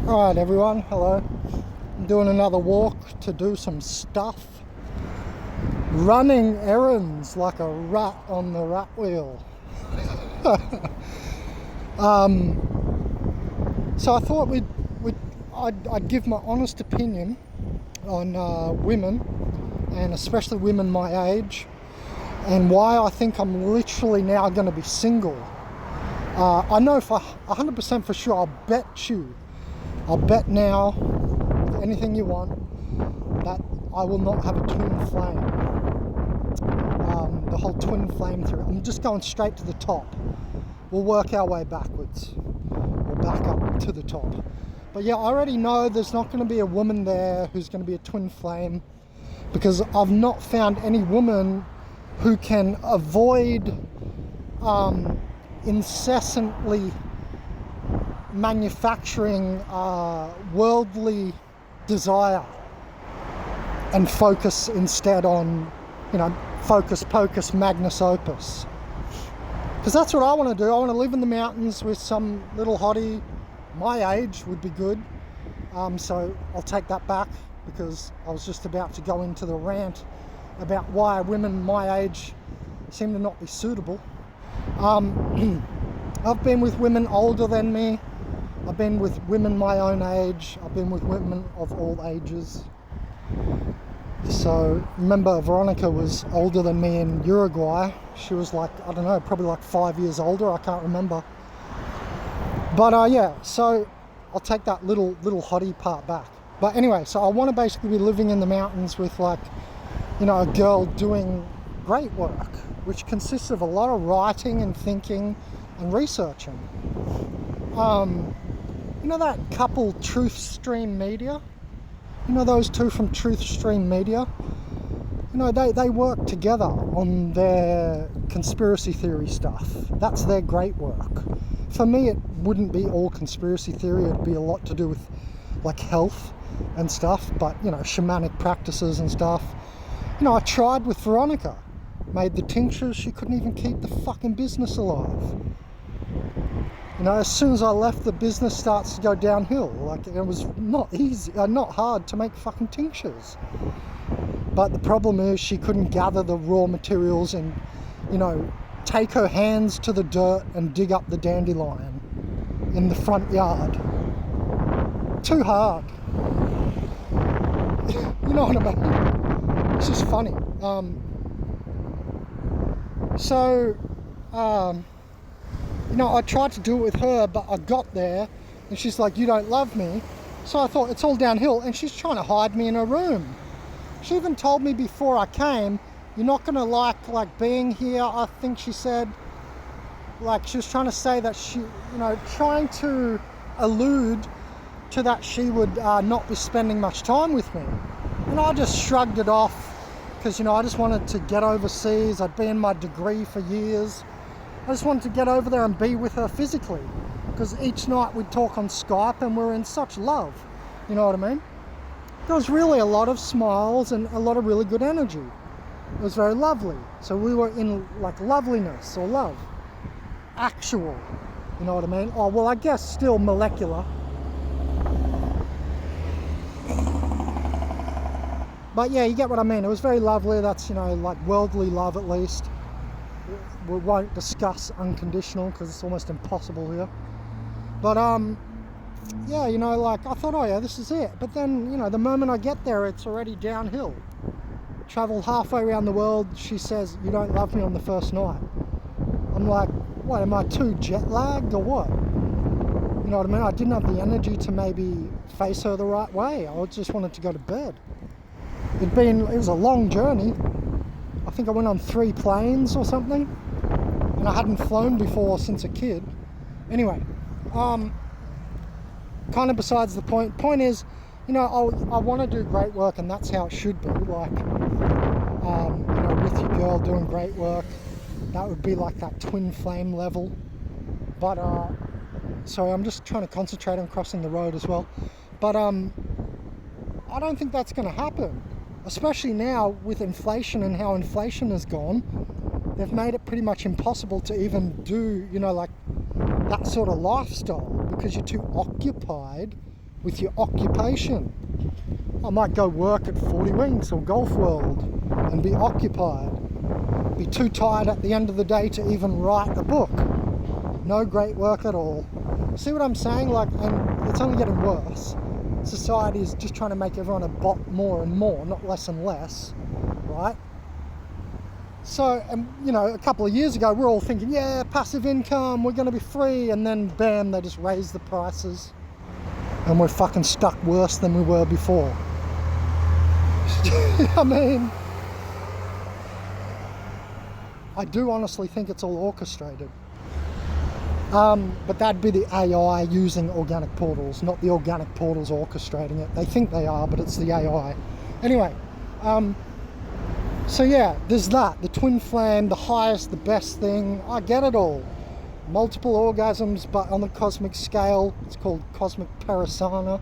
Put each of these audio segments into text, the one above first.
Alright everyone, hello. I'm doing another walk to do some stuff. Running errands like a rat on the rat wheel. So I thought I'd give my honest opinion on women, and especially women my age, and why I think I'm literally now going to be single. I know for 100% for sure, I'll bet now, with anything you want, that I will not have a twin flame. The whole twin flame through. I'm just going straight to the top. We'll work our way backwards. We'll back up to the top. But yeah, I already know there's not going to be a woman there who's going to be a twin flame, because I've not found any woman who can avoid incessantly manufacturing worldly desire and focus instead on, focus pocus magnus opus. Because that's what I want to do. I want to live in the mountains with some little hottie my age would be good. So I'll take that back, because I was just about to go into the rant about why women my age seem to not be suitable. I've been with women older than me. I've been with women my own age. I've been with women of all ages. So remember, Veronica was older than me in Uruguay. She was like, I don't know, probably like 5 years older. I can't remember. But yeah, so I'll take that little hottie part back. But anyway, so I want to basically be living in the mountains with like, a girl doing great work, which consists of a lot of writing and thinking and researching. That couple Truth Stream Media, those two from Truth Stream Media, they work together on their conspiracy theory stuff. That's their great work. For me, it wouldn't be all conspiracy theory. It'd be a lot to do with like health and stuff, but shamanic practices and stuff. I tried with Veronica, made the tinctures. She couldn't even keep the fucking business alive. As soon as I left, the business starts to go downhill. Like, it was not easy, not hard to make fucking tinctures. But the problem is she couldn't gather the raw materials and, take her hands to the dirt and dig up the dandelion in the front yard. Too hard. You know what I mean? It's just funny. I tried to do it with her, but I got there and she's like, you don't love me. So I thought, it's all downhill, and she's trying to hide me in her room. She even told me before I came, you're not going to like being here, I think she said. Like, she was trying to say that she, trying to allude to that she would not be spending much time with me. And I just shrugged it off, because, I just wanted to get overseas. I'd been in my degree for years. I just wanted to get over there and be with her physically, because each night we'd talk on Skype and we're in such love. You know what I mean? There was really a lot of smiles and a lot of really good energy. It was very lovely. So we were in like loveliness or love. Actual. You know what I mean? Oh, well, I guess still molecular. But yeah, you get what I mean. It was very lovely. That's, like worldly love at least. We won't discuss unconditional, because it's almost impossible here. But yeah, I thought, oh yeah, this is it. But then, the moment I get there, it's already downhill. Traveled halfway around the world. She says, you don't love me on the first night. I'm like, what, am I too jet lagged or what? You know what I mean? I didn't have the energy to maybe face her the right way. I just wanted to go to bed. It was a long journey. I think I went on 3 planes or something, and I hadn't flown before since a kid. Anyway, kind of besides the point. Point is, I want to do great work, and that's how it should be. Like, with your girl doing great work, that would be like that twin flame level. But sorry, I'm just trying to concentrate on crossing the road as well. But I don't think that's going to happen. Especially now with inflation and how inflation has gone, they've made it pretty much impossible to even do, that sort of lifestyle because you're too occupied with your occupation. I might go work at 40 Winks or Golf World and be occupied. Be too tired at the end of the day to even write a book. No great work at all. See what I'm saying? Like, and it's only getting worse. Society is just trying to make everyone a bot more and more, not less and less, right? So, you know, a couple of years ago, we're all thinking, yeah, passive income, we're going to be free, and then bam, they just raise the prices, and we're fucking stuck worse than we were before. I mean, I do honestly think it's all orchestrated. But that'd be the AI using organic portals, not the organic portals orchestrating it. They think they are, but it's the AI. Anyway, so yeah, there's that. The twin flame, the highest, the best thing. I get it all. Multiple orgasms, but on the cosmic scale, it's called cosmic parasana,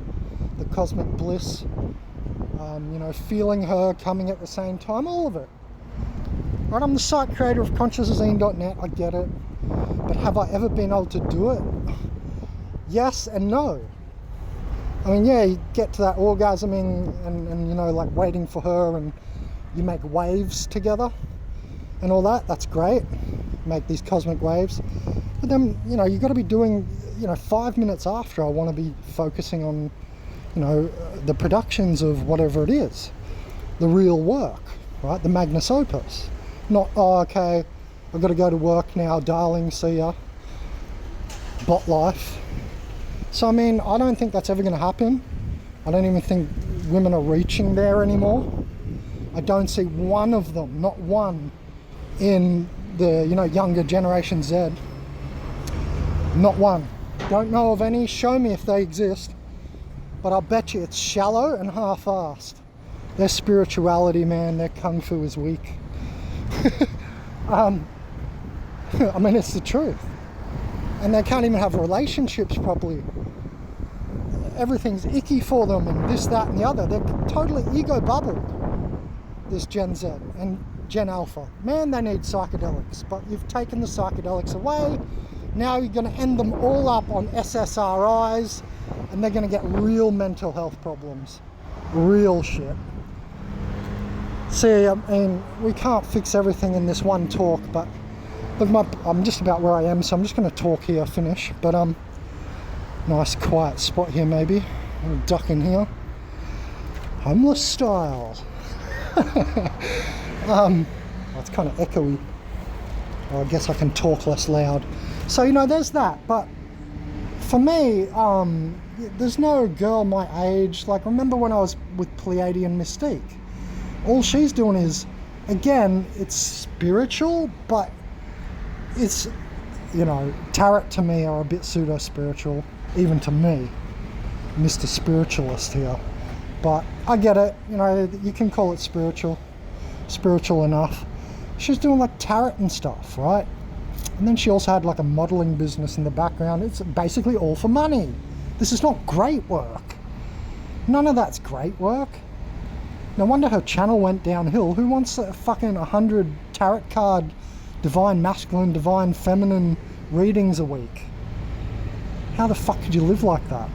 the cosmic bliss. You know, feeling her, coming at the same time, all of it. Right, I'm the site creator of consciousness.net, I get it. But have I ever been able to do it? Yes and no. I mean, yeah, you get to that orgasming and you know, like waiting for her, and you make waves together and all that. That's great. Make these cosmic waves. But then, you know, you got to be doing, you know, 5 minutes after, I want to be focusing on, you know, the productions of whatever it is. The real work, right? The magnus opus. Not, oh, okay, I've got to go to work now, darling, see ya. Bot life. So, I mean, I don't think that's ever going to happen. I don't even think women are reaching there anymore. I don't see one of them, not one, in the, you know, younger generation Z. Not one. Don't know of any. Show me if they exist. But I'll bet you it's shallow and half-assed. Their spirituality, man, their kung fu is weak. I mean, it's the truth. And they can't even have relationships properly. Everything's icky for them, and this, that, and the other. They're totally ego bubbled, this Gen Z and Gen Alpha. Man, they need psychedelics, but you've taken the psychedelics away. Now you're going to end them all up on SSRIs, and they're going to get real mental health problems. Real shit. See, I mean, we can't fix everything in this one talk, but look, I'm just about where I am, so I'm just going to talk here, finish. But nice quiet spot here, maybe. I'll duck in here. Homeless style. It's kind of echoey. Well, I guess I can talk less loud. So, you know, there's that. But for me, there's no girl my age. Like, remember when I was with Pleiadian Mystique? All she's doing is, again, it's spiritual, but it's, you know, tarot to me are a bit pseudo-spiritual, even to me, Mr. Spiritualist here. But I get it, you know, you can call it spiritual enough. She's doing like tarot and stuff, right? And then she also had like a modeling business in the background. It's basically all for money. This is not great work. None of that's great work. No wonder her channel went downhill. Who wants a fucking 100 tarot card, divine masculine, divine feminine readings a week? How the fuck could you live like that?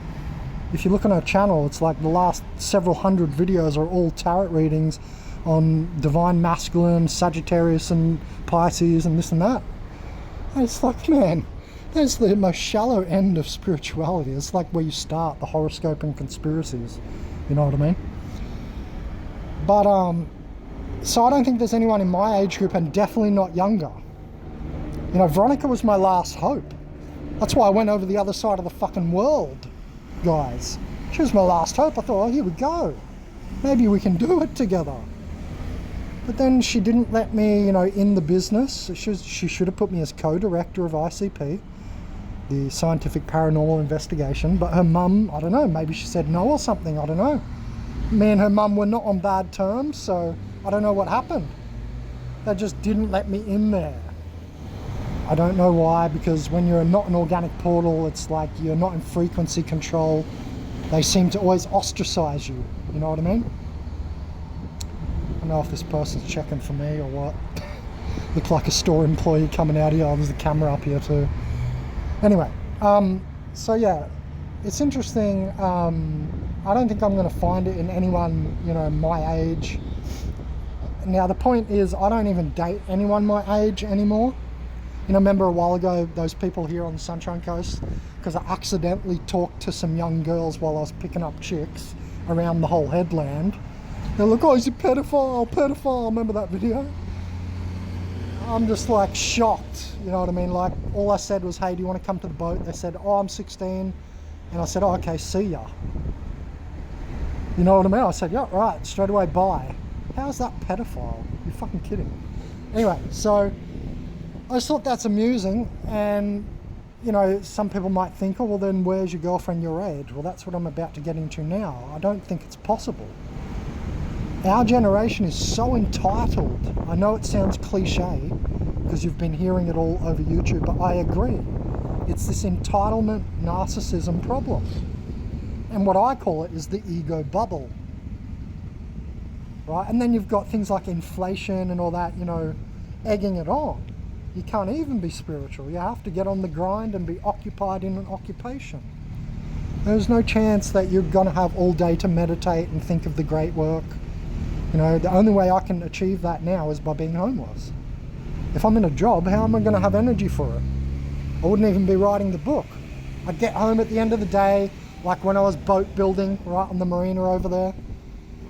If you look on her channel, it's like the last several hundred videos are all tarot readings on divine masculine, Sagittarius and Pisces and this and that. And it's like, man, that's the most shallow end of spirituality. It's like where you start, the horoscope and conspiracies. You know what I mean? But, so I don't think there's anyone in my age group, and definitely not younger. You know, Veronica was my last hope. That's why I went over the other side of the fucking world, guys. She was my last hope. I thought, oh, here we go. Maybe we can do it together. But then she didn't let me, you know, in the business. She should have put me as co-director of ICP, the Scientific Paranormal Investigation. But her mum, I don't know, maybe she said no or something, I don't know. Me and her mum were not on bad terms, so I don't know what happened. They just didn't let me in there. I don't know why, because when you're not an organic portal, it's like you're not in frequency control. They seem to always ostracize you, you know what I mean? I don't know if this person's checking for me or what. Looked like a store employee coming out here. There's the camera up here too. Anyway, so yeah, it's interesting. I don't think I'm going to find it in anyone, my age. Now, the point is, I don't even date anyone my age anymore. Remember a while ago, those people here on the Sunshine Coast, because I accidentally talked to some young girls while I was picking up chicks around the whole headland. They're like, oh, he's a pedophile. Remember that video? I'm just like shocked, you know what I mean? Like, all I said was, hey, do you want to come to the boat? They said, oh, I'm 16. And I said, oh, okay, see ya. You know what I mean? I said, yeah, right, straight away, bye. How's that pedophile? You're fucking kidding. Anyway, so I just thought that's amusing, and some people might think, oh, well then where's your girlfriend your age? Well, that's what I'm about to get into now. I don't think it's possible. Our generation is so entitled. I know it sounds cliche because you've been hearing it all over YouTube, but I agree. It's this entitlement narcissism problem. And what I call it is the ego bubble. Right? And then you've got things like inflation and all that, egging it on. You can't even be spiritual. You have to get on the grind and be occupied in an occupation. There's no chance that you're going to have all day to meditate and think of the great work. The only way I can achieve that now is by being homeless. If I'm in a job, how am I going to have energy for it? I wouldn't even be writing the book. I'd get home at the end of the day, like when I was boat building right on the marina over there.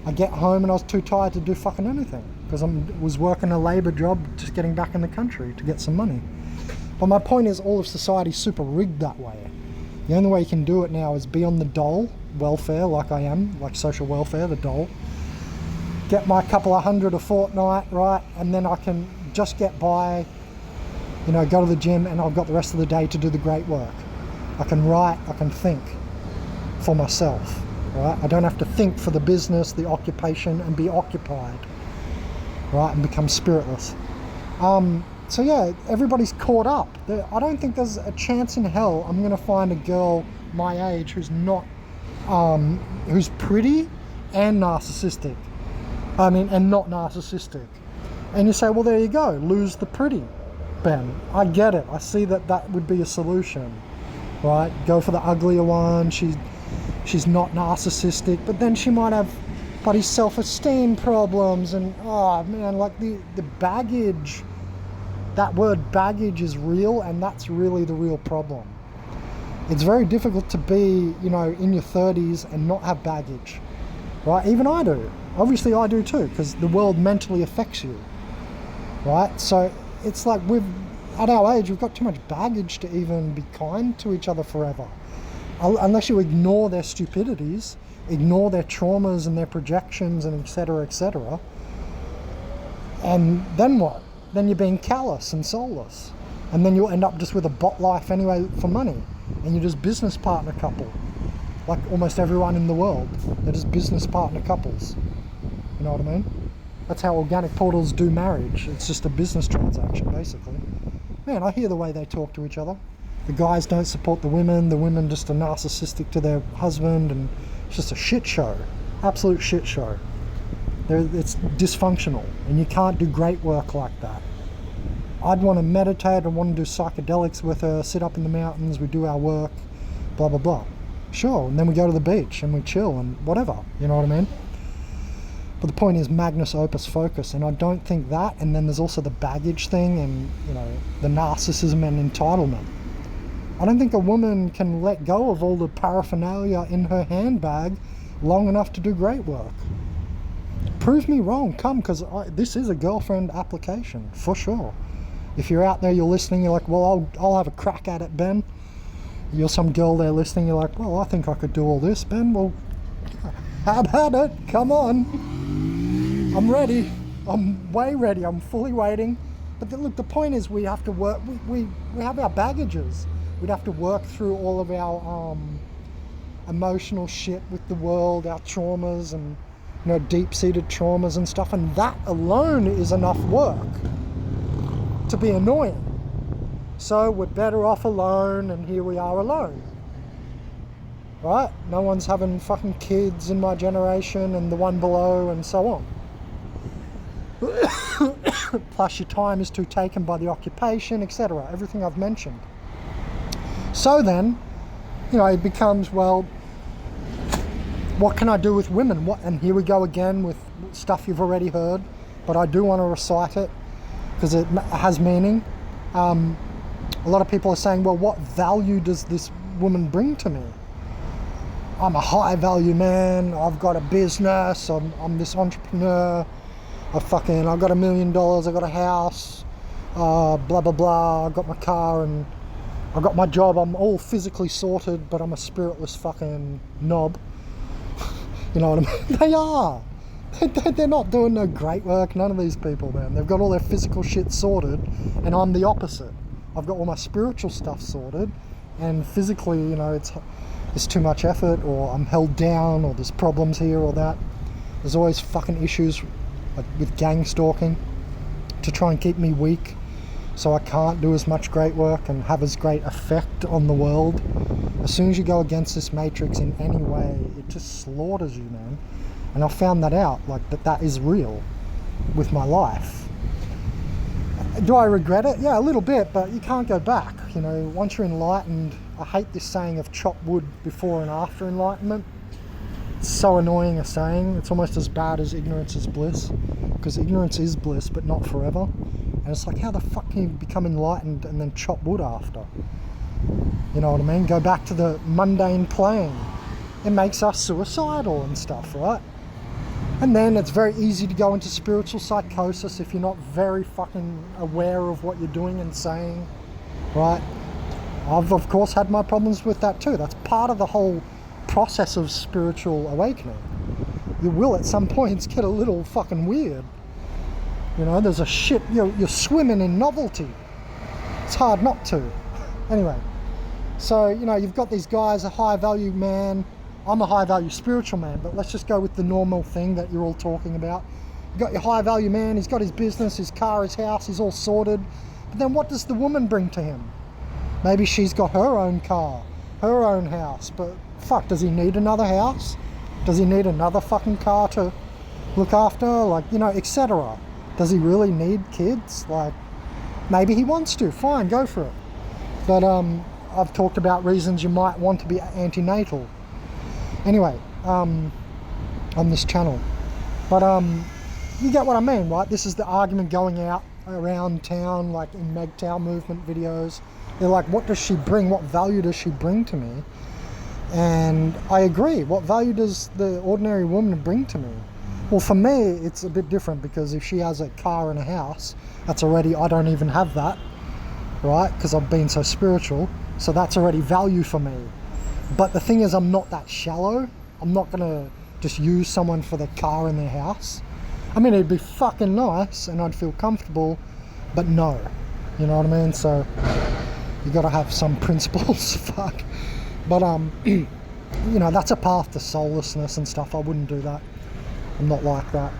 I'd get home and I was too tired to do fucking anything because I was working a labour job, just getting back in the country to get some money. But my point is, all of society's super rigged that way. The only way you can do it now is be on the dole, welfare, like I am, like social welfare, the dole. Get my couple of hundred a fortnight, right, and then I can just get by, go to the gym, and I've got the rest of the day to do the great work. I can write, I can think for myself, right? I don't have to think for the business, the occupation, and be occupied, right, and become spiritless. So yeah, everybody's caught up. I don't think there's a chance in hell I'm going to find a girl my age who's not, who's pretty and narcissistic. And not narcissistic. And you say, well, there you go, lose the pretty, Ben. I get it. I see that would be a solution, right? Go for the uglier one. She's not narcissistic, but then she might have bloody self-esteem problems, and oh man, like the baggage. That word baggage is real, and that's really the real problem. It's very difficult to be, in your 30s and not have baggage, right? Even I do. Obviously I do too, because the world mentally affects you, right? So it's like at our age, we've got too much baggage to even be kind to each other forever. Unless you ignore their stupidities, ignore their traumas and their projections and etc., etc. And then what? Then you're being callous and soulless. And then you'll end up just with a bot life anyway for money. And you're just business partner couple. Like almost everyone in the world. They're just business partner couples. You know what I mean? That's how organic portals do marriage. It's just a business transaction, basically. Man, I hear the way they talk to each other. The guys don't support the women just are narcissistic to their husband, and it's just a shit show. Absolute shit show. It's dysfunctional, and you can't do great work like that. I'd want to meditate, I want to do psychedelics with her, sit up in the mountains, we do our work, blah, blah, blah. Sure, and then we go to the beach and we chill and whatever, you know what I mean? But the point is magnus opus focus, and I don't think that, and then there's also the baggage thing and, the narcissism and entitlement. I don't think a woman can let go of all the paraphernalia in her handbag long enough to do great work. Prove me wrong, come, because this is a girlfriend application, for sure. If you're out there, you're listening, you're like, well, I'll have a crack at it, Ben. You're some girl there listening, you're like, well, I think I could do all this, Ben. Well, how about it? Come on. I'm ready. I'm way ready. I'm fully waiting. But look, the point is we have to work. We have our baggages. We'd have to work through all of our emotional shit with the world, our traumas and deep-seated traumas and stuff. And that alone is enough work to be annoying. So we're better off alone, and here we are alone. Right? No one's having fucking kids in my generation and the one below and so on. Plus your time is too taken by the occupation, etc. Everything I've mentioned. So then, it becomes, well, what can I do with women? And here we go again with stuff you've already heard, but I do want to recite it because it has meaning. A lot of people are saying, well, what value does this woman bring to me? I'm a high value man, I've got a business, I'm this entrepreneur, I've got $1 million, I've got a house, blah, blah, blah, I've got my car and I've got my job, I'm all physically sorted, but I'm a spiritless fucking knob. You know what I mean? They are. They're not doing no great work, none of these people, man. They've got all their physical shit sorted, and I'm the opposite. I've got all my spiritual stuff sorted, and physically, it's too much effort, or I'm held down, or there's problems here or that. There's always fucking issues with gang stalking to try and keep me weak, so I can't do as much great work and have as great effect on the world. As soon as you go against this matrix in any way, it just slaughters you, man. And I found that out, that is real with my life. Do I regret it? Yeah, a little bit, but you can't go back. Once you're enlightened, I hate this saying of chop wood before and after enlightenment. It's so annoying a saying. It's almost as bad as ignorance is bliss, because ignorance is bliss, but not forever. And it's like, how the fuck can you become enlightened and then chop wood after? You know what I mean? Go back to the mundane plane. It makes us suicidal and stuff, right? And then it's very easy to go into spiritual psychosis if you're not very fucking aware of what you're doing and saying, right? I've, of course, had my problems with that too. That's part of the whole process of spiritual awakening. You will, at some points, get a little fucking weird. There's a shit, you're swimming in novelty. It's hard not to. Anyway, so, you've got these guys, a high-value man. I'm a high-value spiritual man, but let's just go with the normal thing that you're all talking about. You've got your high-value man, he's got his business, his car, his house, he's all sorted. But then what does the woman bring to him? Maybe she's got her own car, her own house, but fuck, does he need another house? Does he need another fucking car to look after? Etc. Does he really need kids? Maybe he wants to, fine, go for it. But I've talked about reasons you might want to be antenatal. Anyway, on this channel. But you get what I mean, right? This is the argument going out around town, like in Mgtow movement videos. They're like, what does she bring? What value does she bring to me? And I agree. What value does the ordinary woman bring to me? Well, for me, it's a bit different, because if she has a car and a house, that's already, I don't even have that, right? Because I've been so spiritual. So that's already value for me. But the thing is, I'm not that shallow. I'm not going to just use someone for their car and their house. I mean, it'd be fucking nice and I'd feel comfortable, but no. You know what I mean? So you got to have some principles. Fuck. But, that's a path to soullessness and stuff. I wouldn't do that. I'm not like that.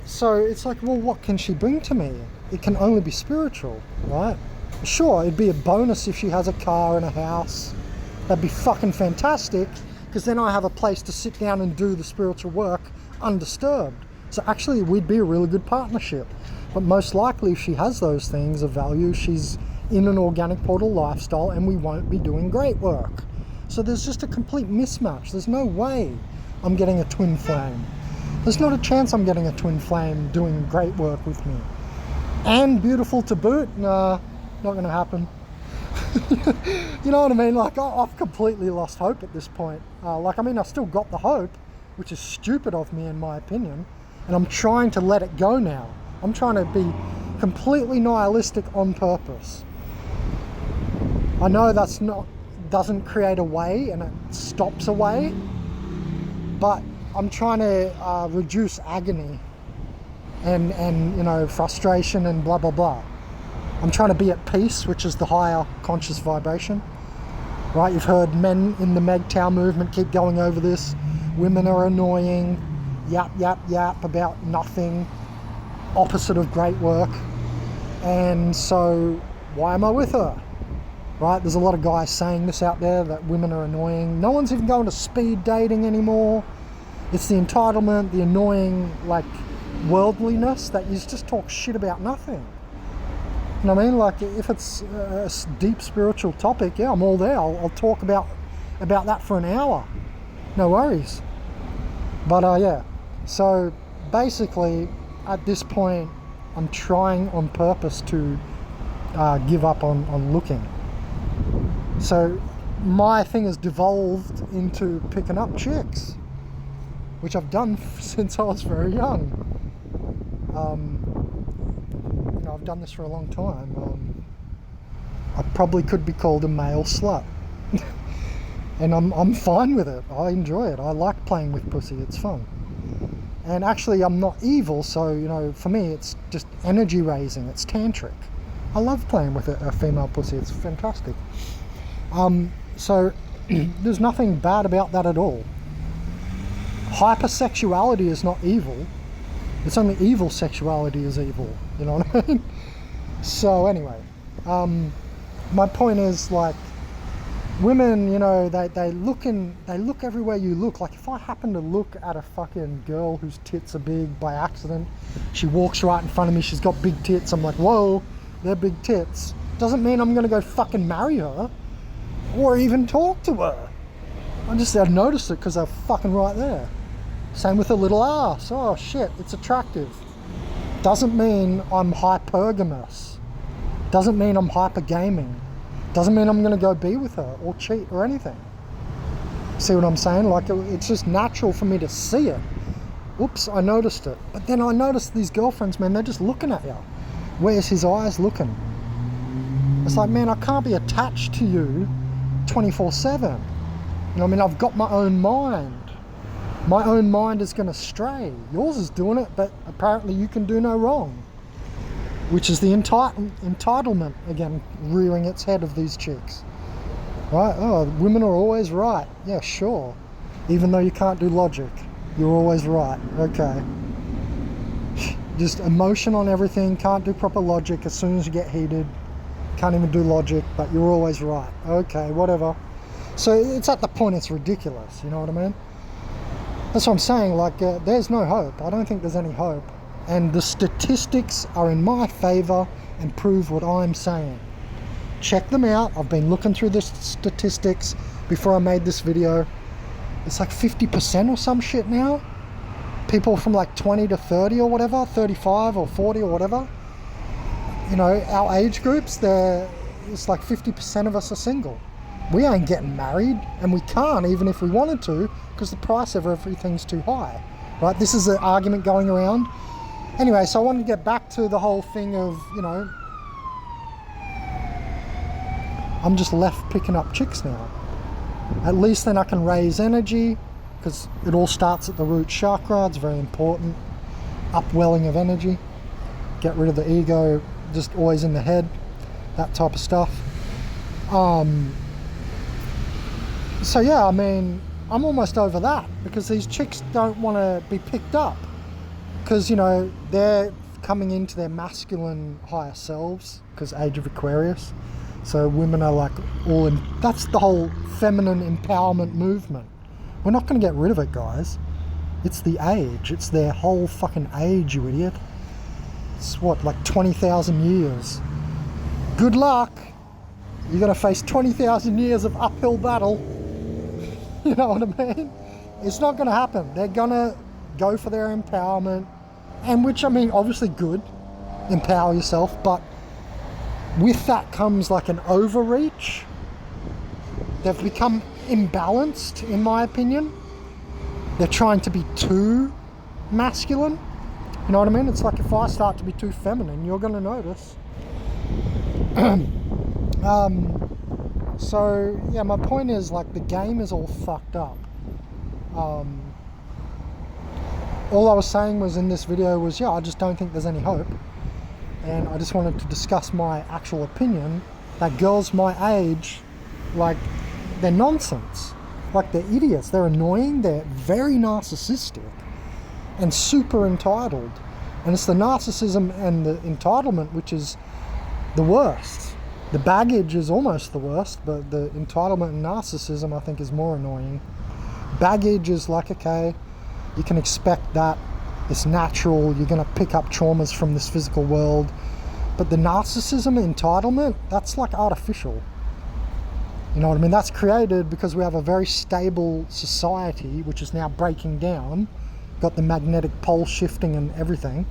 So it's like, well, what can she bring to me? It can only be spiritual, right? Sure, it'd be a bonus if she has a car and a house. That'd be fucking fantastic, because then I have a place to sit down and do the spiritual work undisturbed. So actually, we'd be a really good partnership. But most likely, if she has those things of value, she's in an organic portal lifestyle, and we won't be doing great work. So there's just a complete mismatch. There's no way I'm getting a twin flame. There's not a chance I'm getting a twin flame doing great work with me. And beautiful to boot? Nah, not going to happen. You know what I mean? I've completely lost hope at this point. I've still got the hope, which is stupid of me in my opinion, and I'm trying to let it go now. I'm trying to be completely nihilistic on purpose. I know doesn't create a way, and it stops a way, but I'm trying to reduce agony and frustration and blah blah blah. I'm trying to be at peace, which is the higher conscious vibration, right? You've heard men in the Mgtow movement keep going over this. Women are annoying, yap about nothing, opposite of great work. And so why am I with her? Right? There's a lot of guys saying this out there, that women are annoying. No one's even going to speed dating anymore. It's the entitlement, the annoying, worldliness that you just talk shit about nothing. You know what I mean? Like, if it's a deep spiritual topic, yeah, I'm all there. I'll talk about that for an hour. No worries. But yeah, so basically at this point I'm trying on purpose to give up on looking. So my thing has devolved into picking up chicks, which I've done since I was very young. You know, I've done this for a long time. I probably could be called a male slut. And I'm fine with it. I enjoy it. I like playing with pussy. It's fun. And actually, I'm not evil, so, you know, for me, it's just energy raising. It's tantric. I love playing with a female pussy. It's fantastic. So there's nothing bad about that at all. Hypersexuality is not evil. It's only evil sexuality is evil. You know what I mean? So anyway, my point is, like, women, you know, they look everywhere you look. Like, if I happen to look at a fucking girl whose tits are big by accident, she walks right in front of me, she's got big tits, I'm like, whoa, they're big tits. Doesn't mean I'm gonna go fucking marry her or even talk to her. I noticed it because they're fucking right there. Same with a little ass. Oh shit, it's attractive. Doesn't mean I'm hypergamous. Doesn't mean I'm hypergaming. Doesn't mean I'm going to go be with her or cheat or anything. See what I'm saying? Like, it's just natural for me to see it. Oops, I noticed it. But then I noticed these girlfriends, man, they're just looking at you. Where's his eyes looking? It's like, man, I can't be attached to you 24/7. You know what I mean? I've got my own mind. My own mind is going to stray. Yours is doing it, but apparently you can do no wrong. Which is the entitlement, again, rearing its head of these chicks. Right? Oh, women are always right. Yeah, sure. Even though you can't do logic, you're always right. Okay. Just emotion on everything, can't do proper logic. As soon as you get heated, can't even do logic, but you're always right. Okay, whatever. So it's at the point it's ridiculous, you know what I mean? That's what I'm saying, like, there's no hope. I don't think there's any hope. And the statistics are in my favor and prove what I'm saying. Check them out. I've been looking through the statistics before I made this video. It's like 50% or some shit now. People from like 20 to 30 or whatever, 35 or 40 or whatever. You know, our age groups, it's like 50% of us are single. We ain't getting married, and we can't even if we wanted to, because the price of everything's too high. Right? This is an argument going around. Anyway, so I wanted to get back to the whole thing of, you know, I'm just left picking up chicks now. At least then I can raise energy, because it all starts at the root chakra. It's very important. Upwelling of energy. Get rid of the ego, just always in the head. That type of stuff. So yeah, I mean, I'm almost over that, because these chicks don't want to be picked up. Because, you know, they're coming into their masculine higher selves, because age of Aquarius. So women are like all in, that's the whole feminine empowerment movement. We're not going to get rid of it, guys. It's the age. It's their whole fucking age, you idiot. It's what, like 20,000 years. Good luck. You're going to face 20,000 years of uphill battle. You know what I mean? It's not going to happen. They're going to go for their empowerment, and which, I mean, obviously good, empower yourself, but with that comes like an overreach. They've become imbalanced, in my opinion. They're trying to be too masculine. You know what I mean? It's like, if I start to be too feminine, you're going to notice. So yeah, my point is, like, the game is all fucked up. All I was saying was in this video was, yeah, I just don't think there's any hope. And I just wanted to discuss my actual opinion that girls my age, like, they're nonsense. Like, they're idiots. They're annoying. They're very narcissistic and super entitled. And it's the narcissism and the entitlement which is the worst. The baggage is almost the worst, but the entitlement and narcissism, I think, is more annoying. Baggage is like, okay, you can expect that. It's natural. You're going to pick up traumas from this physical world. But the narcissism, entitlement, that's like artificial. You know what I mean? That's created because we have a very stable society, which is now breaking down. Got the magnetic pole shifting and everything.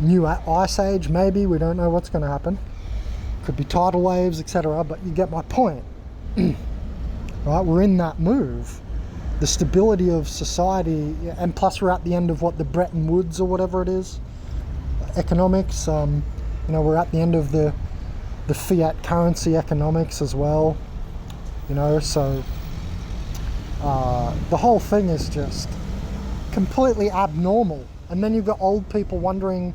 New ice age, maybe. We don't know what's going to happen. Could be tidal waves, etc. But you get my point. Right? We're in that move. The stability of society, and plus we're at the end of what, the Bretton Woods or whatever it is. Economics. You know, we're at the end of the fiat currency economics as well. You know, so the whole thing is just completely abnormal. And then you've got old people wondering,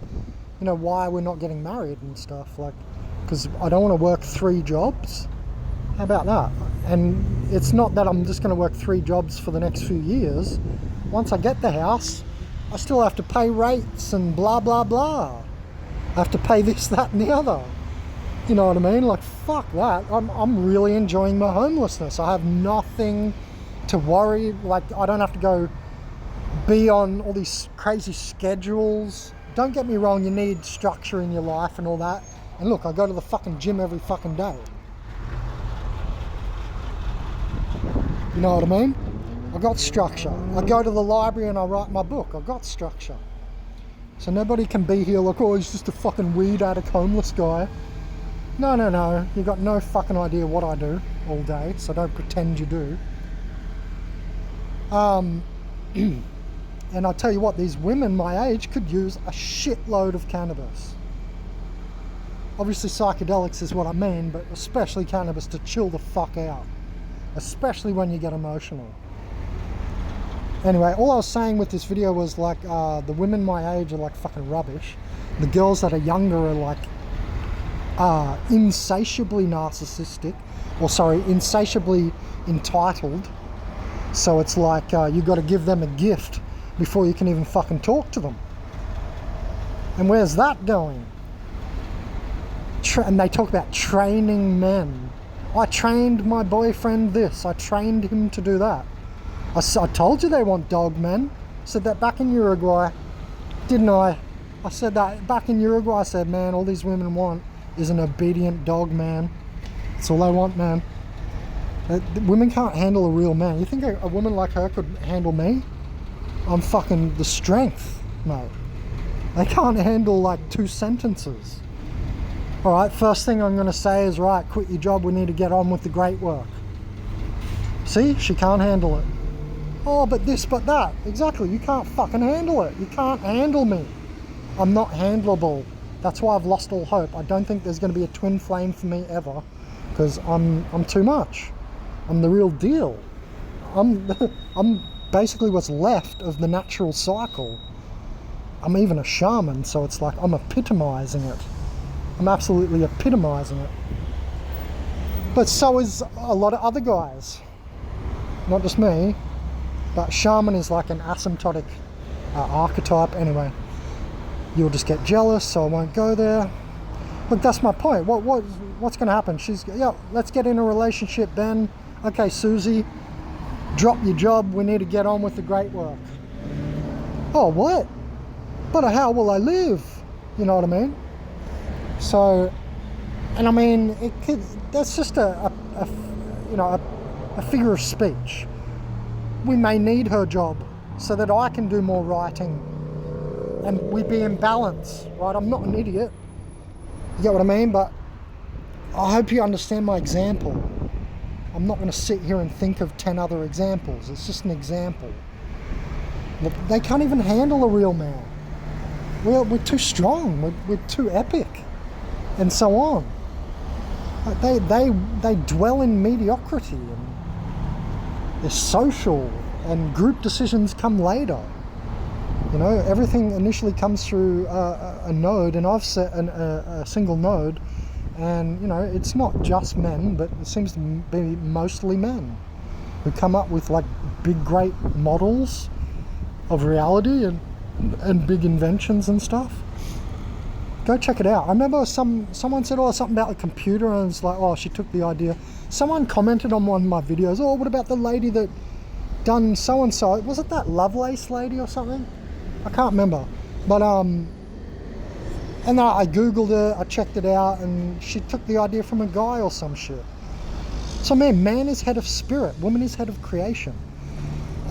you know, why we're not getting married and stuff. Like, because I don't want to work 3 jobs. How about that? And it's not that I'm just going to work 3 jobs for the next few years. Once I get the house, I still have to pay rates and blah, blah, blah. I have to pay this, that, and the other. You know what I mean? Like, fuck that. I'm really enjoying my homelessness. I have nothing to worry. Like, I don't have to go be on all these crazy schedules. Don't get me wrong, you need structure in your life and all that. And look, I go to the fucking gym every fucking day. You know what I mean? I got structure. I go to the library and I write my book. I got structure. So nobody can be here like, oh, he's just a fucking weed addict homeless guy. No, no, no. You got no fucking idea what I do all day, so don't pretend you do. And I'll tell you what, these women my age could use a shitload of cannabis. Obviously psychedelics is what I mean, but especially cannabis to chill the fuck out. Especially when you get emotional. Anyway, all I was saying with this video was like, the women my age are like fucking rubbish. The girls that are younger are like insatiably narcissistic, or sorry, insatiably entitled. So it's like you got to give them a gift before you can even fucking talk to them. And where's that going? And they talk about training men. I trained my boyfriend this. I trained him to do that. I told you they want dog men. I said that back in Uruguay, didn't I? I said that back in Uruguay. I said, man, all these women want is an obedient dog man. That's all they want, man. Women can't handle a real man. You think a woman like her could handle me? I'm fucking the strength, mate. They can't handle like 2 sentences. All right, first thing I'm going to say is, right, quit your job. We need to get on with the great work. See, she can't handle it. Oh, but this, but that. Exactly, you can't fucking handle it. You can't handle me. I'm not handleable. That's why I've lost all hope. I don't think there's going to be a twin flame for me ever, because I'm too much. I'm the real deal. I'm basically what's left of the natural cycle. I'm even a shaman, so it's like I'm epitomizing it. I'm absolutely epitomizing it. But so is a lot of other guys. Not just me, but shaman is like an asymptotic archetype. Anyway, you'll just get jealous, so I won't go there. Look, that's my point. What's going to happen? Yeah, let's get in a relationship, Ben. Okay, Susie, drop your job. We need to get on with the great work. Oh, what? But how will I live? You know what I mean? So, and I mean, that's just a figure of speech. We may need her job so that I can do more writing and we be in balance, right? I'm not an idiot. You get what I mean? But I hope you understand my example. I'm not going to sit here and think of 10 other examples. It's just an example. Look, they can't even handle a real man. We're too strong. We're too epic. And so on. They dwell in mediocrity, and they're social, and group decisions come later. You know, everything initially comes through a node, and I've set a single node, and you know, it's not just men, but it seems to be mostly men who come up with like big, great models of reality and big inventions and stuff. Go check it out. I remember someone said, oh, something about the computer, and it's like, oh, she took the idea. Someone commented on one of my videos, oh, what about the lady that done so-and-so? Was it that Lovelace lady or something? I can't remember. But And then I googled it, I checked it out, and she took the idea from a guy or some shit. So man is head of spirit, woman is head of creation.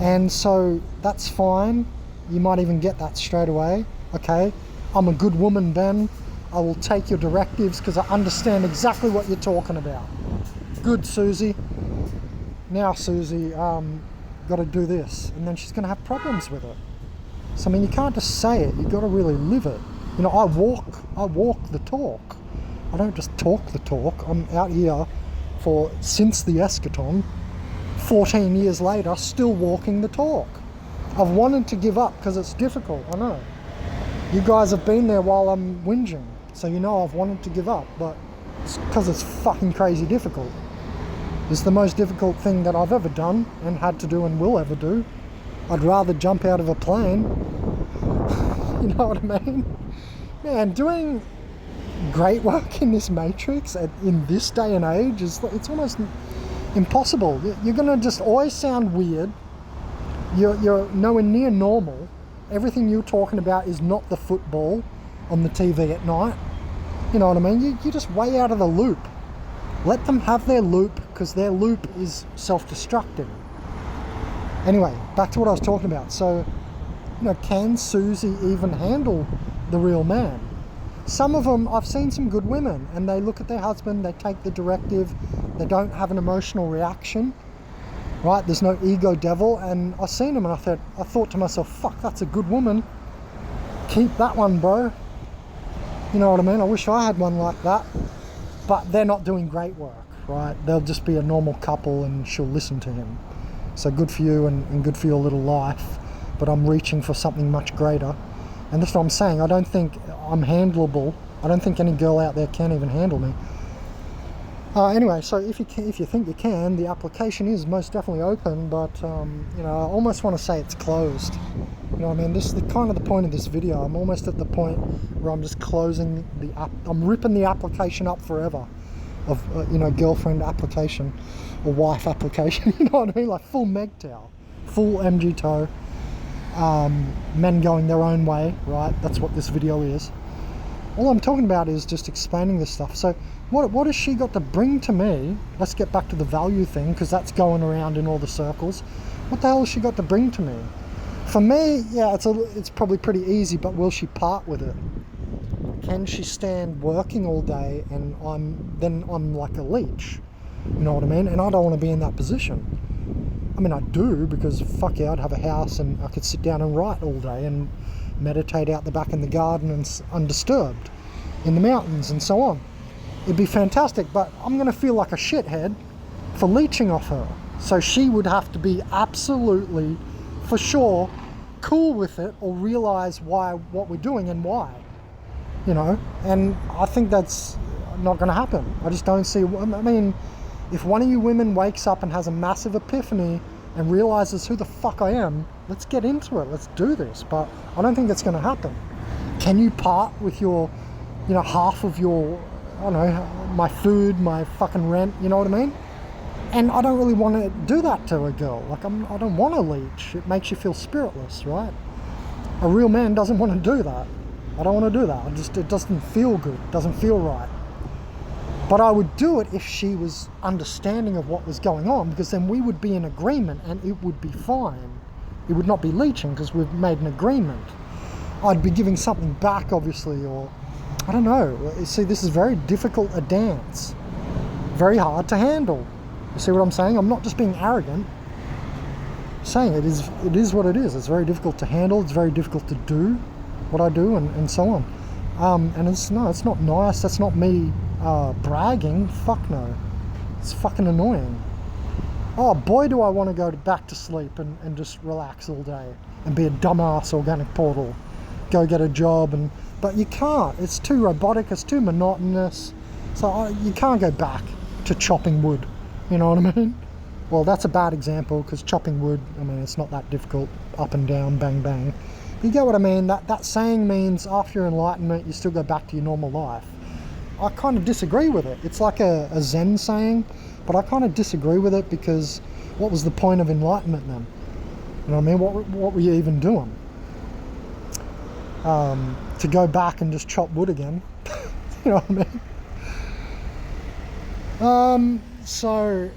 And so that's fine. You might even get that straight away. Okay, I'm a good woman, Ben. I will take your directives because I understand exactly what you're talking about. Good, Susie. Now, Susie, got to do this. And then she's going to have problems with it. So, I mean, you can't just say it. You've got to really live it. You know, I walk the talk. I don't just talk the talk. I'm out here since the eschaton, 14 years later, still walking the talk. I've wanted to give up because it's difficult, I know. You guys have been there while I'm whinging, so you know I've wanted to give up, but it's because it's fucking crazy difficult. It's the most difficult thing that I've ever done and had to do and will ever do. I'd rather jump out of a plane. You know what I mean? Man, doing great work in this matrix in this day and age it's almost impossible. You're gonna just always sound weird. You're nowhere near normal. Everything you're talking about is not the football on the TV at night. You know what I mean? You're just way out of the loop. Let them have their loop, because their loop is self-destructing. Anyway, back to what I was talking about. So, you know, can Susie even handle the real man? Some of them, I've seen some good women, and they look at their husband, they take the directive, they don't have an emotional reaction, right? There's no ego devil, and I've seen them and I thought to myself, fuck, that's a good woman. Keep that one, bro. You know what I mean? I wish I had one like that. But they're not doing great work, right? They'll just be a normal couple and she'll listen to him. So good for you and good for your little life, but I'm reaching for something much greater. And that's what I'm saying. I don't think I'm handleable. I don't think any girl out there can even handle me. Anyway, so if you think you can, the application is most definitely open, but you know, I almost want to say it's closed. You know what I mean? This is kind of the point of this video. I'm almost at the point where I'm just closing I'm ripping the application up forever of, you know, girlfriend application or wife application. You know what I mean? Like full Mgtow, full Mgtow, men going their own way, right? That's what this video is. All I'm talking about is just explaining this stuff. So what has she got to bring to me? Let's get back to the value thing, because that's going around in all the circles. What the hell has she got to bring to me? For me, yeah, it's probably pretty easy, but will she part with it? Can she stand working all day and I'm like a leech? You know what I mean? And I don't want to be in that position. I mean, I do, because fuck yeah, I'd have a house and I could sit down and write all day and meditate out the back in the garden and undisturbed in the mountains and so on. It'd be fantastic, but I'm going to feel like a shithead for leeching off her. So she would have to be absolutely, for sure, cool with it, or realize what we're doing and why. You know, and I think that's not going to happen. I just don't see. I mean, if one of you women wakes up and has a massive epiphany and realizes who the fuck I am, let's get into it. Let's do this. But I don't think it's going to happen. Can you part with your, you know, half of your, I don't know, my food, my fucking rent, you know what I mean? And I don't really want to do that to a girl. Like, I don't want to leech. It makes you feel spiritless, right? A real man doesn't want to do that. I don't want to do that. It doesn't feel good. It doesn't feel right. But I would do it if she was understanding of what was going on, because then we would be in agreement and it would be fine. It would not be leeching because we've made an agreement. I'd be giving something back, obviously, or I don't know. You see, this is very difficult a dance. Very hard to handle. You see what I'm saying? I'm not just being arrogant. I'm saying it is what it is. It's very difficult to handle. It's very difficult to do what I do and so on. And it's not nice. That's not me bragging. Fuck no. It's fucking annoying. Oh boy, do I want to go back to sleep and just relax all day and be a dumbass organic portal. Go get a job, but you can't. It's too robotic. It's too monotonous. So you can't go back to chopping wood. You know what I mean? Well, that's a bad example, because chopping wood, I mean, it's not that difficult. Up and down, bang, bang. You get what I mean? That saying means after your enlightenment, you still go back to your normal life. I kind of disagree with it. It's like a Zen saying, but I kind of disagree with it, because what was the point of enlightenment then? You know what I mean? What were you even doing? to go back and just chop wood again. You know what I mean? So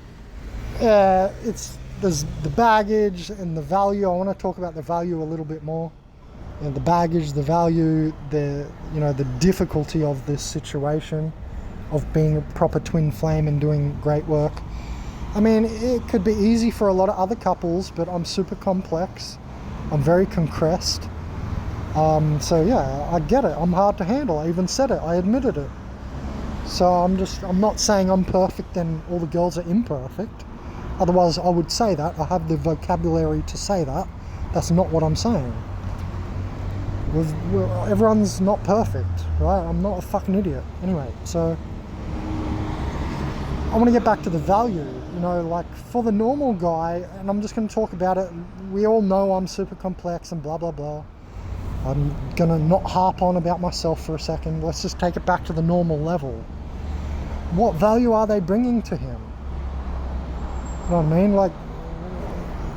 there's the baggage and the value. I want to talk about the value a little bit more. And the baggage, the value, the difficulty of this situation of being a proper twin flame and doing great work. I mean, it could be easy for a lot of other couples, but I'm super complex. I'm very compressed. So yeah, I get it. I'm hard to handle. I even said it. I admitted it. So I'm not saying I'm perfect and all the girls are imperfect. Otherwise, I would say that. I have the vocabulary to say that. That's not what I'm saying. Everyone's not perfect, right? I'm not a fucking idiot. Anyway, so I want to get back to the value. You know, like for the normal guy, and I'm just going to talk about it. We all know I'm super complex and blah, blah, blah. I'm going to not harp on about myself for a second. Let's just take it back to the normal level. What value are they bringing to him? You know what I mean? Like,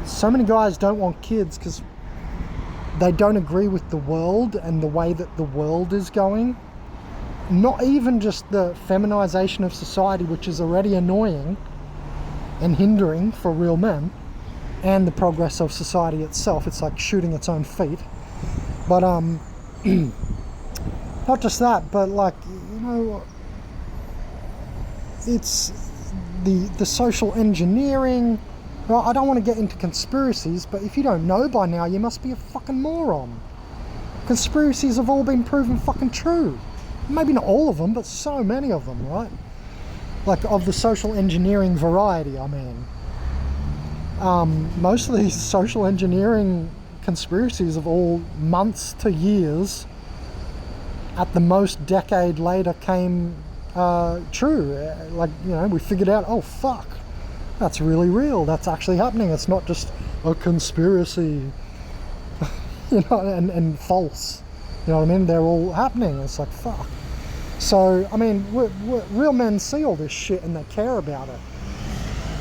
so many guys don't want kids because they don't agree with the world and the way that the world is going. Not even just the feminization of society, which is already annoying and hindering for real men, and the progress of society itself. It's like shooting its own feet. But not just that, but like, you know, it's the social engineering. Well, I don't want to get into conspiracies, but if you don't know by now, you must be a fucking moron. Conspiracies have all been proven fucking true. Maybe not all of them, but so many of them, right? Like of the social engineering variety, I mean. Most of these social engineering conspiracies of all months to years, at the most decade later, came true. Like, you know, we figured out, oh fuck, that's really real, that's actually happening, it's not just a conspiracy. You know, and false. You know what I mean? They're all happening. It's like, fuck. So, I mean, real men see all this shit and they care about it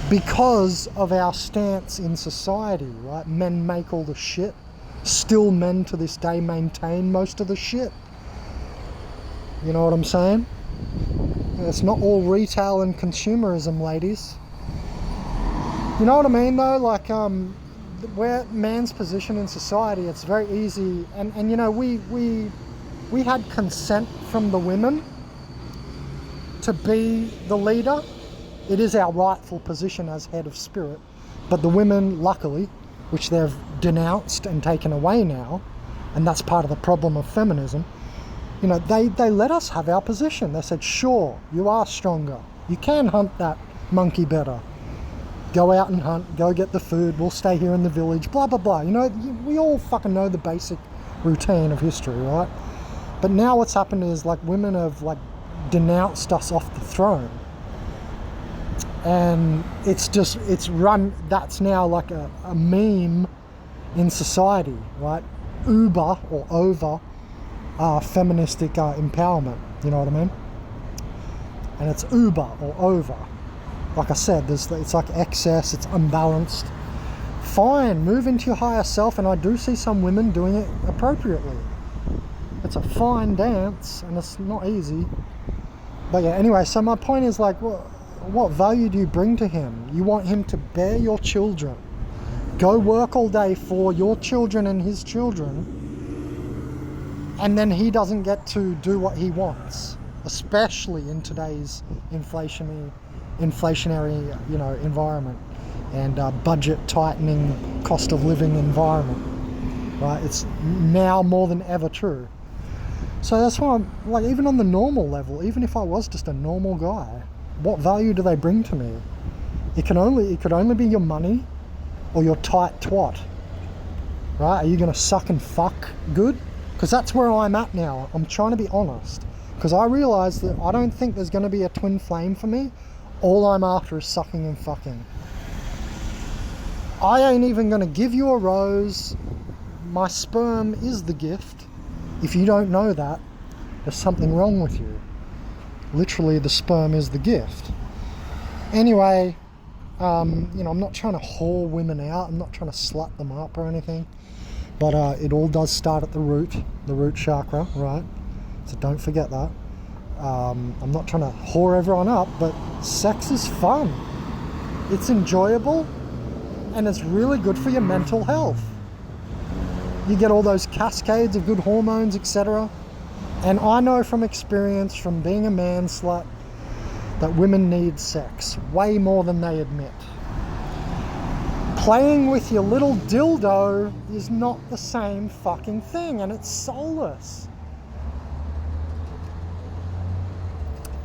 because of our stance in society, right? Men make all the shit. Still, men to this day maintain most of the shit. You know what I'm saying? It's not all retail and consumerism, ladies. You know what I mean, though? Like, where man's position in society, it's very easy. And you know, we had consent from the women to be the leader. It is our rightful position as head of spirit. But the women, luckily, which they've denounced and taken away now, and that's part of the problem of feminism, you know, they let us have our position. They said, sure, you are stronger. You can hunt that monkey better. Go out and hunt, go get the food, we'll stay here in the village, blah, blah, blah. You know, we all fucking know the basic routine of history, right? But now what's happened is, like, women have, like, denounced us off the throne. And it's run, that's now like a meme in society, right? Uber or over feministic empowerment, you know what I mean? And it's Uber or over. Like I said, it's like excess, it's unbalanced. Fine, move into your higher self, and I do see some women doing it appropriately. It's a fine dance, and it's not easy. But yeah, anyway, so my point is, like, what value do you bring to him? You want him to bear your children, go work all day for your children and his children, and then he doesn't get to do what he wants, especially in today's inflationary, you know, environment and budget tightening, cost of living environment, right? It's now more than ever true. So that's why I'm like, even on the normal level, even if I was just a normal guy, what value do they bring to me? It could only be your money or your tight twat, right? Are you gonna suck and fuck good? Because that's where I'm at now. I'm trying to be honest, because I realize that I don't think there's gonna be a twin flame for me. All I'm after is sucking and fucking. I ain't even gonna give you a rose. My sperm is the gift. If you don't know that, there's something wrong with you. Literally, the sperm is the gift. Anyway, you know, I'm not trying to whore women out. I'm not trying to slut them up or anything. But it all does start at the root chakra, right? So don't forget that. I'm not trying to whore everyone up, but sex is fun. It's enjoyable, and it's really good for your mental health. You get all those cascades of good hormones, etc. And I know from experience, from being a man slut, that women need sex way more than they admit. Playing with your little dildo is not the same fucking thing, and it's soulless.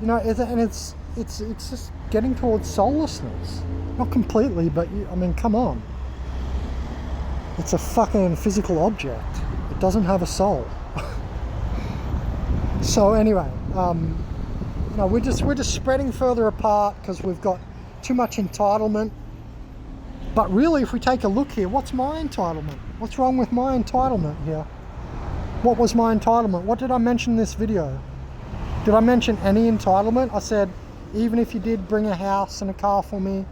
You know, and it's just getting towards soullessness. Not completely, but I mean, come on. It's a fucking physical object. It doesn't have a soul. So anyway, you know, we're just spreading further apart because we've got too much entitlement. But really, if we take a look here, what's my entitlement? What's wrong with my entitlement here? What was my entitlement? What did I mention in this video? Did I mention any entitlement? I said, even if you did bring a house and a car for me,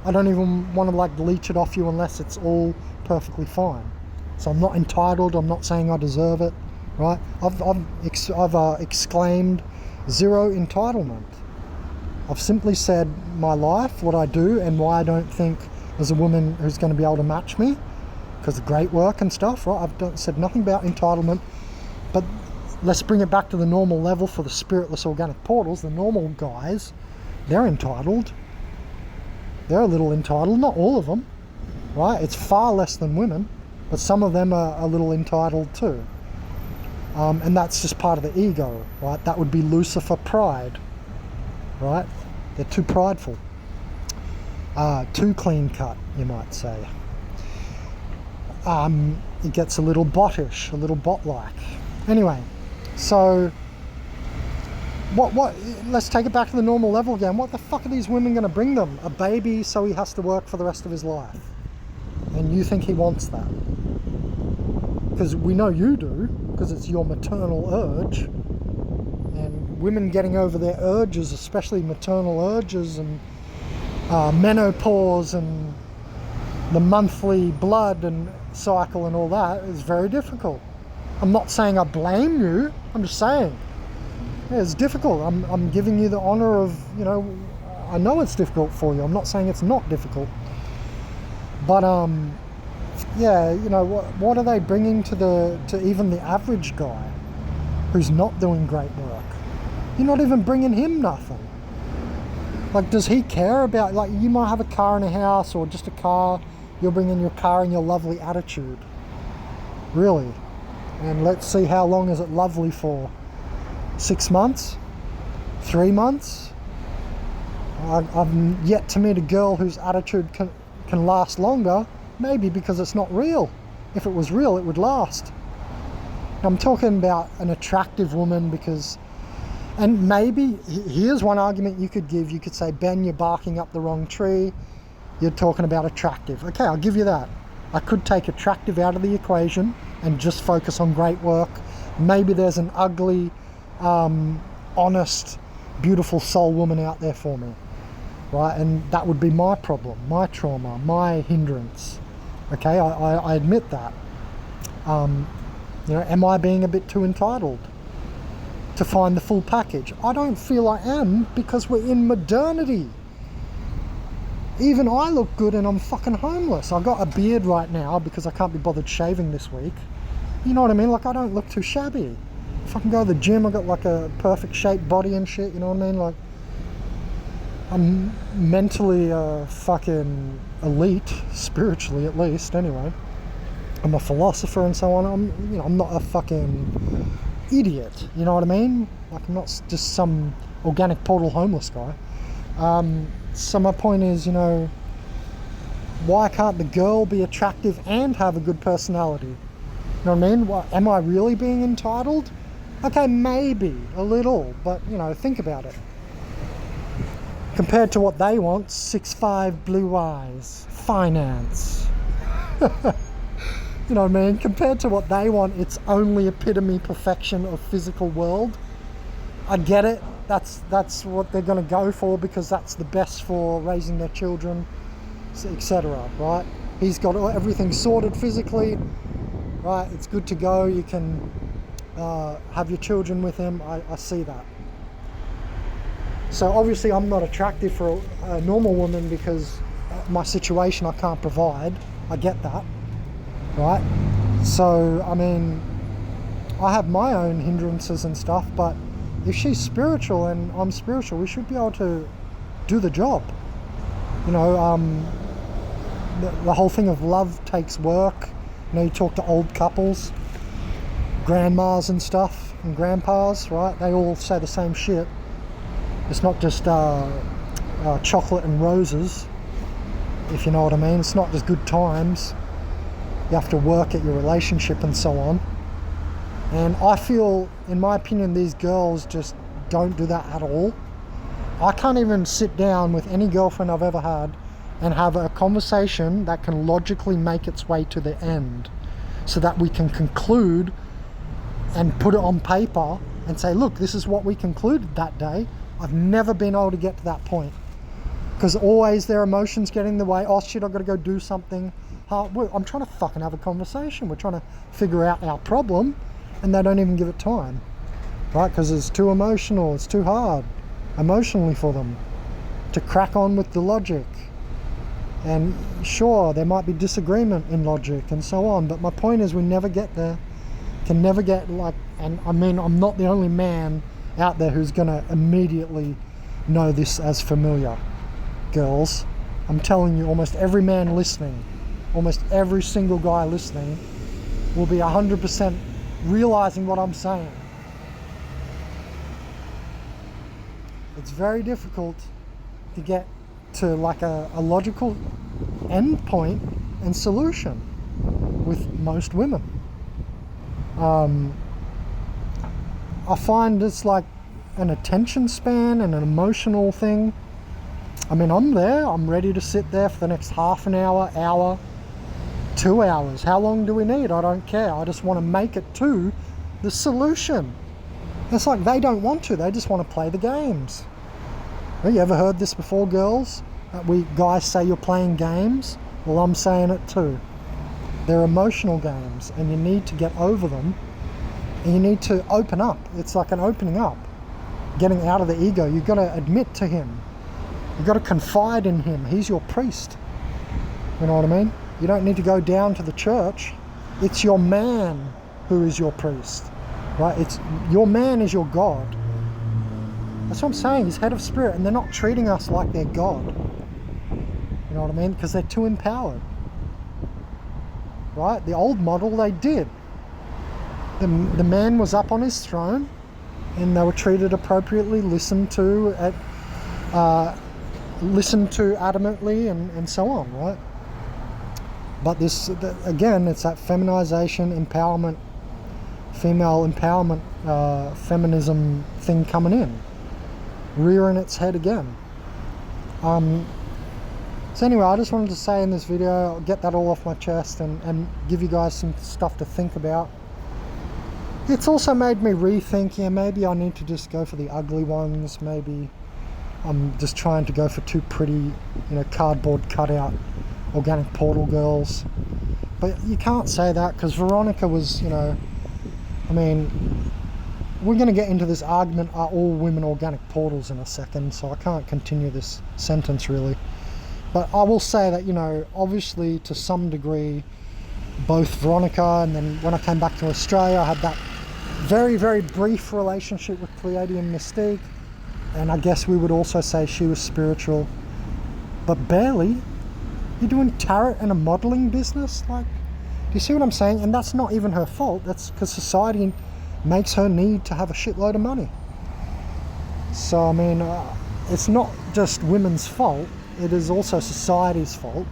I don't even want to like leech it off you unless it's all perfectly fine. So I'm not entitled. I'm not saying I deserve it, right? I've exclaimed zero entitlement. I've simply said my life, what I do, and why I don't think there's a woman who's going to be able to match me because of great work and stuff, right? I've said nothing about entitlement, but let's bring it back to the normal level for the spiritless organic portals. The normal guys, they're entitled. They're a little entitled, not all of them, right? It's far less than women, but some of them are a little entitled too. And that's just part of the ego, right? That would be Lucifer pride, right? They're too prideful. Too clean cut, you might say. It gets a little bottish, a little bot-like. Anyway, so what let's take it back to the normal level again. What the fuck are these women going to bring them? A baby so he has to work for the rest of his life. And you think he wants that? Because we know you do, because it's your maternal urge. And women getting over their urges, especially maternal urges and menopause and the monthly blood and cycle and all that is very difficult. I'm not saying I blame you, I'm just saying, yeah, it's difficult. I'm giving you the honor of, you know, I know it's difficult for you. I'm not saying it's not difficult. But yeah, you know, what are they bringing to even the average guy who's not doing great work? You're not even bringing him nothing. Like, does he care about, like, you might have a car and a house or just a car, you're bringing your car and your lovely attitude. Really? And let's see, how long is it lovely for? 6 months? 3 months? I've yet to meet a girl whose attitude can last longer, maybe because it's not real. If it was real, it would last. I'm talking about an attractive woman because, and maybe, here's one argument you could give. You could say, Ben, you're barking up the wrong tree. You're talking about attractive. Okay, I'll give you that. I could take attractive out of the equation and just focus on great work. Maybe there's an ugly, honest, beautiful soul woman out there for me, right? And that would be my problem, my trauma, my hindrance. Okay, I admit that. You know, am I being a bit too entitled to find the full package? I don't feel I am, because we're in modernity. Even I look good and I'm fucking homeless. I've got a beard right now because I can't be bothered shaving this week. You know what I mean? Like, I don't look too shabby. If I can go to the gym, I've got like a perfect shaped body and shit, you know what I mean? Like, I'm mentally fucking elite, spiritually at least, anyway. I'm a philosopher and so on. I'm not a fucking idiot, you know what I mean? Like, I'm not just some organic portal homeless guy. So my point is, you know, why can't the girl be attractive and have a good personality? You know what I mean? Am I really being entitled? Okay, maybe a little, but, you know, think about it. Compared to what they want, 6'5", blue eyes, finance. You know what I mean? Compared to what they want, it's only epitome perfection of physical world. I get it. That's what they're going to go for because that's the best for raising their children, etc. Right? He's got everything sorted physically. right? It's good to go. You can have your children with him. I see that. So obviously I'm not attractive for a normal woman because my situation I can't provide. I get that, right? So, I mean, I have my own hindrances and stuff, but if she's spiritual and I'm spiritual, we should be able to do the job. You know, the whole thing of love takes work. You know, you talk to old couples, grandmas and stuff, and grandpas, right? They all say the same shit. It's not just chocolate and roses, if you know what I mean. It's not just good times. You have to work at your relationship and so on. And I feel, in my opinion, these girls just don't do that at all. I can't even sit down with any girlfriend I've ever had and have a conversation that can logically make its way to the end so that we can conclude and put it on paper and say, look, this is what we concluded that day. I've never been able to get to that point because always their emotions get in the way. Oh shit, I've got to go do something. I'm trying to fucking have a conversation. We're trying to figure out our problem and they don't even give it time, right? Because it's too emotional, it's too hard emotionally for them to crack on with the logic. And sure, there might be disagreement in logic and so on, but my point is we never get there. Can never get like, and I mean, I'm not the only man out there who's gonna immediately know this as familiar. Girls, I'm telling you, almost every man listening, almost every single guy listening will be 100% realizing what I'm saying. It's very difficult to get to like a logical end point and solution with most women. I find it's like an attention span and an emotional thing. I mean, I'm there, I'm ready to sit there for the next half an hour, 2 hours. How long do we need? I don't care. I just want to make it to the solution. It's like they don't want to, they just want to play the games. Have you ever heard this before, girls? We guys say you're playing games? Well, I'm saying it too. They're emotional games and you need to get over them and you need to open up. It's like an opening up, getting out of the ego. You've got to admit to him. You've got to confide in him. He's your priest. You know what I mean? You don't need to go down to the church. It's your man who is your priest, right? It's your man is your God. That's what I'm saying. He's head of spirit and they're not treating us like they're God. You know what I mean? Because they're too empowered. Right? The old model, they did. The man was up on his throne and they were treated appropriately, listened to adamantly and so on, right? But this, again, it's that feminization, empowerment, female empowerment, feminism thing coming in, rearing its head again. So anyway, I just wanted to say in this video, I'll get that all off my chest and give you guys some stuff to think about. It's also made me rethink, yeah, maybe I need to just go for the ugly ones. Maybe I'm just trying to go for too pretty, you know, cardboard cutout organic portal girls. But you can't say that because Veronica was, you know, I mean, we're going to get into this argument, are all women organic portals, in a second, so I can't continue this sentence really. But I will say that, you know, obviously to some degree, both Veronica and then when I came back to Australia, I had that very, very brief relationship with Pleiadian Mystique. And I guess we would also say she was spiritual, but barely. You're doing tarot and a modeling business? Like, do you see what I'm saying? And that's not even her fault. That's because society makes her need to have a shitload of money. So, I mean, it's not just women's fault. It is also society's fault.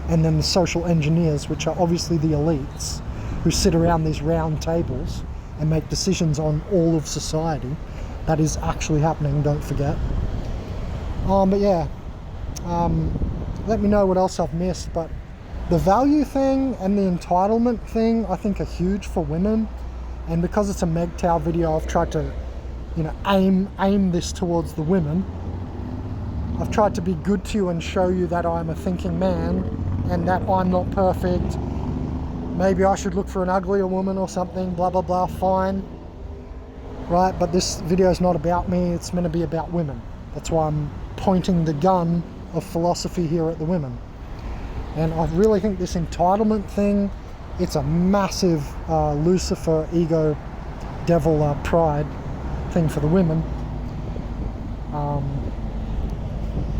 And then the social engineers, which are obviously the elites, who sit around these round tables and make decisions on all of society. That is actually happening, don't forget. But yeah, let me know what else I've missed. But the value thing and the entitlement thing, I think, are huge for women. And because it's a Mgtow video, I've tried to, you know, aim this towards the women. I've tried to be good to you and show you that I'm a thinking man and that I'm not perfect. maybe I should look for an uglier woman or something, blah, blah, blah, fine. Right, but this video is not about me, it's meant to be about women. That's why I'm pointing the gun of philosophy here at the women. And I really think this entitlement thing, it's a massive Lucifer, ego, devil, pride thing for the women.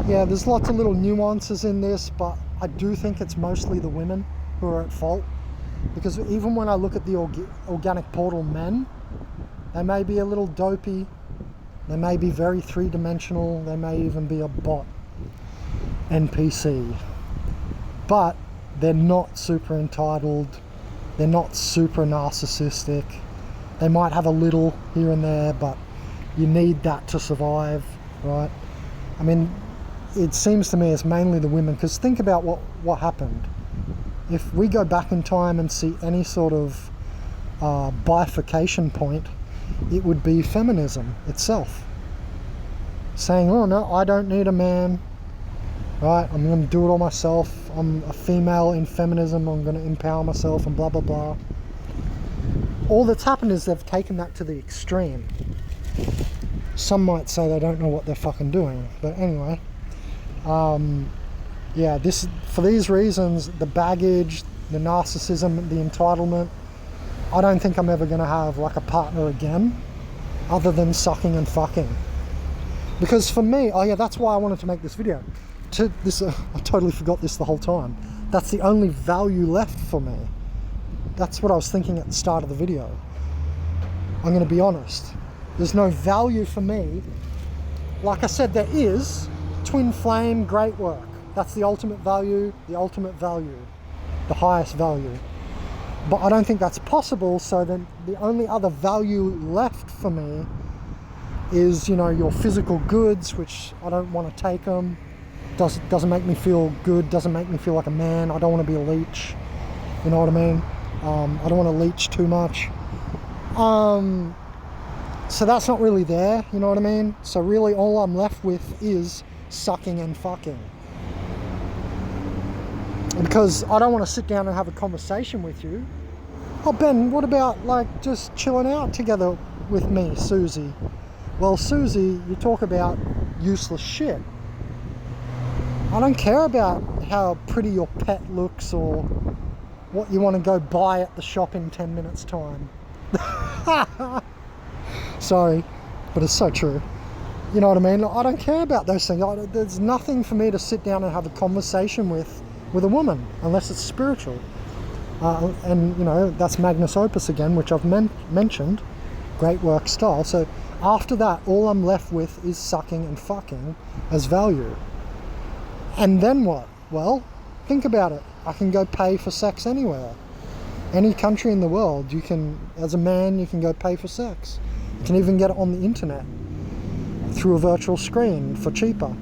Yeah, there's lots of little nuances in this, but I do think it's mostly the women who are at fault. Because even when I look at the organic portal men, they may be a little dopey, they may be very three-dimensional, they may even be a bot NPC. But they're not super entitled, they're not super narcissistic. They might have a little here and there, but you need that to survive, right? I mean, it seems to me it's mainly the women, because think about what happened. If we go back in time and see any sort of bifurcation point, it would be feminism itself. Saying, oh no, I don't need a man, right? I'm going to do it all myself. I'm a female in feminism. I'm going to empower myself and blah, blah, blah. All that's happened is they've taken that to the extreme. Some might say they don't know what they're fucking doing. But anyway, yeah, for these reasons, the baggage, the narcissism, the entitlement, I don't think I'm ever going to have like a partner again other than sucking and fucking. Because for me, oh yeah, that's why I wanted to make this video. I totally forgot this the whole time. That's the only value left for me. That's what I was thinking at the start of the video. I'm going to be honest. There's no value for me. Like I said, there is twin flame, great work. That's the ultimate value, the highest value. But I don't think that's possible, so then the only other value left for me is, you know, your physical goods, which I don't want to take them. Doesn't make me feel good, doesn't make me feel like a man. I don't want to be a leech, you know what I mean? I don't want to leech too much. So that's not really there, you know what I mean? So really all I'm left with is sucking and fucking. Because I don't want to sit down and have a conversation with you. Oh Ben, what about like just chilling out together with me, Susie? Well, Susie, you talk about useless shit. I don't care about how pretty your pet looks or what you want to go buy at the shop in 10 minutes time. Sorry, but it's so true. You know what I mean? I don't care about those things. There's nothing for me to sit down and have a conversation with a woman, unless it's spiritual. And, you know, that's Magnus Opus again, which I've mentioned. Great work style. So after that, all I'm left with is sucking and fucking as value. And then what? Well, think about it. I can go pay for sex anywhere. Any country in the world, you can, as a man, you can go pay for sex. You can even get it on the internet through a virtual screen for cheaper.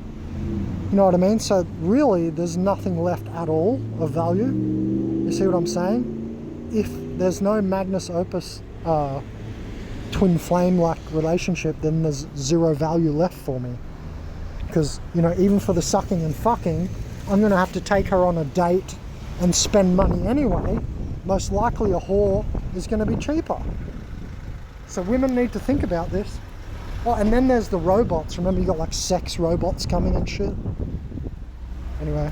You know what I mean? So really, there's nothing left at all of value. You see what I'm saying? If there's no Magnus Opus twin flame-like relationship, then there's zero value left for me. Because, you know, even for the sucking and fucking, I'm going to have to take her on a date and spend money anyway. Most likely a whore is going to be cheaper. So women need to think about this. Oh, and then there's the robots. Remember, you got like sex robots coming and shit. Anyway.